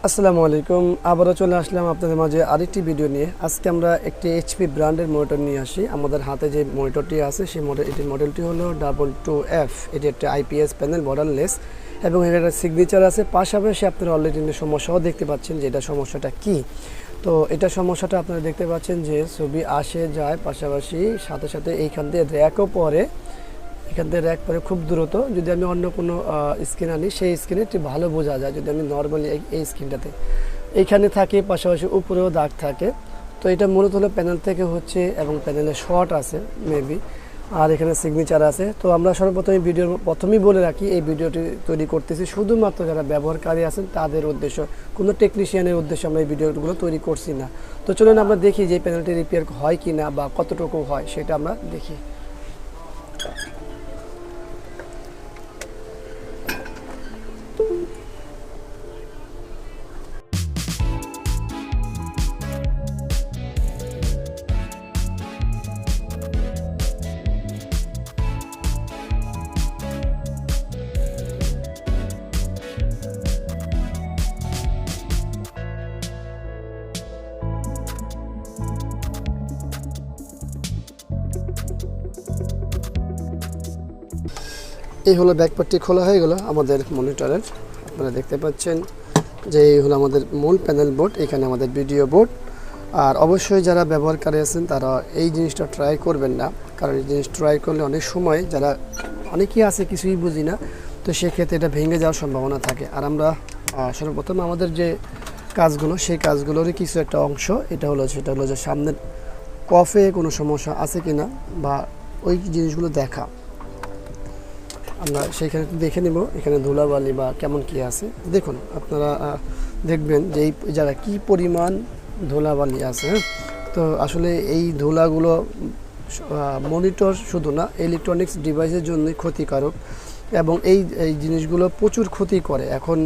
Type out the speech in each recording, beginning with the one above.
আসসালামু আলাইকুম। আবারও চলে আসলাম আপনাদের মাঝে আরেকটি ভিডিও নিয়ে। আজকে আমরা একটি এইচপি ব্র্যান্ডের মনিটর নিয়ে আসি। আমাদের হাতে যে মনিটরটি আছে সেই এটির মডেলটি হলো 22F। এটি একটি আইপিএস প্যানেল, বর্ডারলেস, এবং এর একটা সিগনেচার আছে। পাশাপাশি আপনারা অলরেডি সমস্যাও দেখতে পাচ্ছেন যে এটা সমস্যাটা কি। তো এটা সমস্যাটা আপনারা দেখতে পাচ্ছেন যে ছবি আসে যায়, পাশাপাশি সাথে সাথে এইখান দিয়ে র্যাকও পরে, এখান থেকে র্যাক পরে খুব দ্রুত। যদি আমি অন্য কোনো স্ক্রিন আনি সেই স্ক্রিনে একটু ভালো বোঝা যায়। যদি আমি নর্মালি এই স্ক্রিনটাতে এইখানে থাকে, পাশাপাশি উপরেও দাগ থাকে। তো এটা মূলত হলো প্যানেল থেকে হচ্ছে, এবং প্যানেলে শর্ট আছে মেবি, আর এখানে সিগনেচার আছে। তো আমরা সর্বপ্রথম ভিডিওর প্রথমেই বলে রাখি, এই ভিডিওটি তৈরি করতেছি শুধুমাত্র যারা ব্যবহারকারী আছেন তাদের উদ্দেশ্য, কোনো টেকনিশিয়ানের উদ্দেশ্যে আমরা এই ভিডিওগুলো তৈরি করছি না। তো চলুন আমরা দেখি যে প্যানেলটি রিপেয়ার হয় কি না বা কতটুকু হয় সেটা আমরা দেখি। এই হলো ব্যাকপার্টটি খোলা হয়ে গেল আমাদের মনিটরের। আপনারা দেখতে পাচ্ছেন যে এই হলো আমাদের মূল প্যানেল বোর্ড, এখানে আমাদের ভিডিও বোর্ড। আর অবশ্যই যারা ব্যবহারকারী আছেন তারা এই জিনিসটা ট্রাই করবেন না, কারণ এই জিনিস ট্রাই করলে অনেক সময় যারা অনেকেই আছে কিছুই বুঝি না, তো সেক্ষেত্রে এটা ভেঙে যাওয়ার সম্ভাবনা থাকে। আর আমরা সর্বপ্রথম আমাদের যে কাজগুলো, সেই কাজগুলোরই কিছু একটা অংশ সেটা হলো যে সামনের কফে কোনো সমস্যা আছে কিনা বা ওই জিনিসগুলো দেখা, আমরা সেইখানে দেখে নেব এখানে ধুলাবালি বা কেমন কি আছে। দেখুন, আপনারা দেখবেন যে এই জায়গায় কী পরিমাণ ধুলাবালি আছে। তো আসলে এই ধুলাগুলো মনিটর শুধু না, ইলেকট্রনিক্স ডিভাইসের জন্যই ক্ষতিকারক, এবং এই জিনিসগুলো প্রচুর ক্ষতি করে। এখন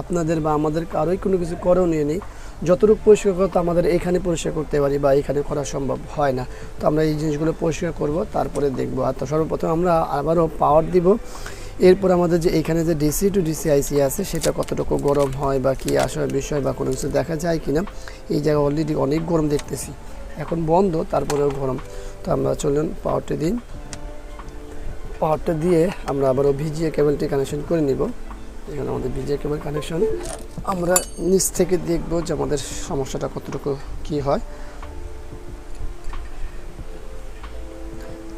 আপনাদের বা আমাদের কারোই কোনো কিছু করণীয় নেই। যতটুকু পরিষ্কার করতে আমাদের এখানে পরিষ্কার করতে পারি বা এখানে করা সম্ভব হয় না। তো আমরা এই জিনিসগুলো পরিষ্কার করব, তারপরে দেখব। আর তো সর্বপ্রথম আমরা আবারও পাওয়ার দিব। এরপর আমাদের যে এখানে যে ডিসি টু ডিসি আইসি আছে সেটা কতটুকু গরম হয় বা কী আসলে বিষয় বা কোনো কিছু দেখা যায় কি না। এই জায়গায় অলরেডি অনেক গরম দেখতেছি, এখন বন্ধ তারপরেও গরম। তো আমরা চলুন পাওয়ারটা দিন। পাওয়ারটা দিয়ে আমরা আবারও ভিজিএ কেবলটি কানেকশন করে নিব। এখানে আমাদের ভিজিএ কেবল কানেকশন। আমরা নিচ থেকে দেখব যে আমাদের সমস্যাটা কতটুকু কি হয়।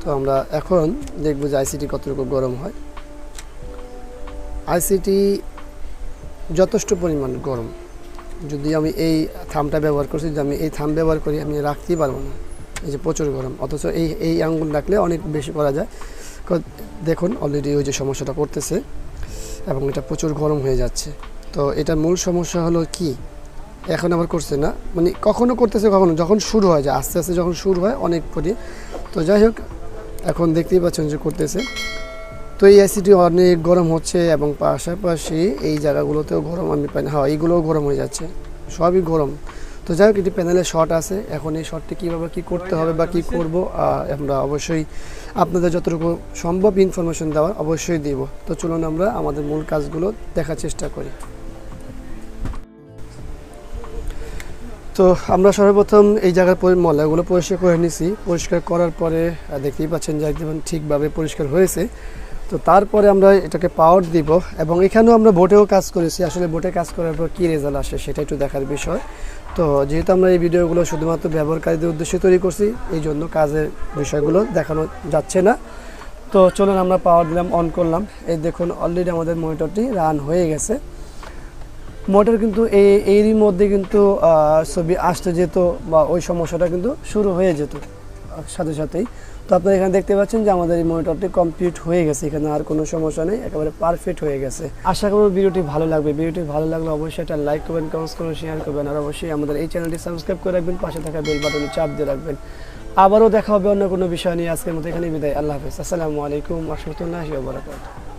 তো আমরা এখন দেখব যে আইসিটি কতটুকু গরম হয়। আইসিটি যথেষ্ট পরিমাণ গরম। যদি আমি এই থামটা ব্যবহার করছি, যদি আমি এই থাম ব্যবহার করি, আমি রাখতেই পারবো না, এই যে প্রচুর গরম। অথচ এই আঙ্গুল রাখলে অনেক বেশি করা যায়। দেখুন অলরেডি ওই যে সমস্যাটা করতেছে এবং এটা প্রচুর গরম হয়ে যাচ্ছে। তো এটার মূল সমস্যা হলো কি, এখন আবার করছে না, মানে কখনো করতেছে, কখনো যখন শুরু হয়, যে আস্তে আস্তে যখন শুরু হয় অনেক পরি। তো যাই হোক, এখন দেখতেই পাচ্ছেন যে করতেছে। তো এই আইসিটি অনেক গরম হচ্ছে, এবং পাশাপাশি এই জায়গাগুলোতেও গরম আমি পাই না। হ্যাঁ, এইগুলোও গরম হয়ে যাচ্ছে, সবই গরম। তো যাই হোক, এটি প্যানেলে শর্ট আছে। এখন এই শর্টটি কীভাবে কী করতে হবে বা কী করব, আমরা অবশ্যই আপনাদের যতটুকু সম্ভব ইনফরমেশন দেওয়ার অবশ্যই দিব। তো চলুন আমরা আমাদের মূল কাজগুলো দেখার চেষ্টা করি। তো আমরা সর্বপ্রথম এই জায়গার ময়লাগুলো পরিষ্কার করে নিছি। পরিষ্কার করার পরে দেখতেই পাচ্ছেন যে একদম ঠিকভাবে পরিষ্কার হয়েছে। তো তারপরে আমরা এটাকে পাওয়ার দিব, এবং এখানেও আমরা বোটেও কাজ করেছি। আসলে বোটে কাজ করার পর কী রেজাল্ট আসে সেটা একটু দেখার বিষয়। তো যেহেতু আমরা এই ভিডিওগুলো শুধুমাত্র ব্যবহারকারীদের উদ্দেশ্যে তৈরি করছি, এই জন্য কাজের বিষয়গুলো দেখানো যাচ্ছে না। তো চলুন আমরা পাওয়ার দিলাম, অন করলাম। এই দেখুন অলরেডি আমাদের মনিটরটি রান হয়ে গেছে। মোটর কিন্তু এরই মধ্যে কিন্তু ছবি আসতে যেত বা ওই সমস্যাটা কিন্তু শুরু হয়ে যেত সাথে সাথেই। তো আপনারা এখানে দেখতে পাচ্ছেন যে আমাদের এই মনিটরটি কমপ্লিট হয়ে গেছে, এখানে আর কোনো সমস্যা নেই, একেবারে পারফেক্ট হয়ে গেছে। আশা করব ভিডিওটি ভালো লাগবে। ভিডিওটি ভালো লাগলে অবশ্যই একটা লাইক করবেন, কমেন্টস করবেন, শেয়ার করবেন, আর অবশ্যই আমাদের এই চ্যানেলটি সাবস্ক্রাইব করে রাখবেন, পাশে থাকা বেল বাটনে চাপ দিয়ে রাখবেন। আবারও দেখা হবে অন্য কোনো বিষয় নিয়ে। আজকের মতো এখানে বিদায়। আল্লাহ হাফেজ। আসসালামু আলাইকুম ওয়া রাহমাতুল্লাহি ওয়া বারাকাতুহু।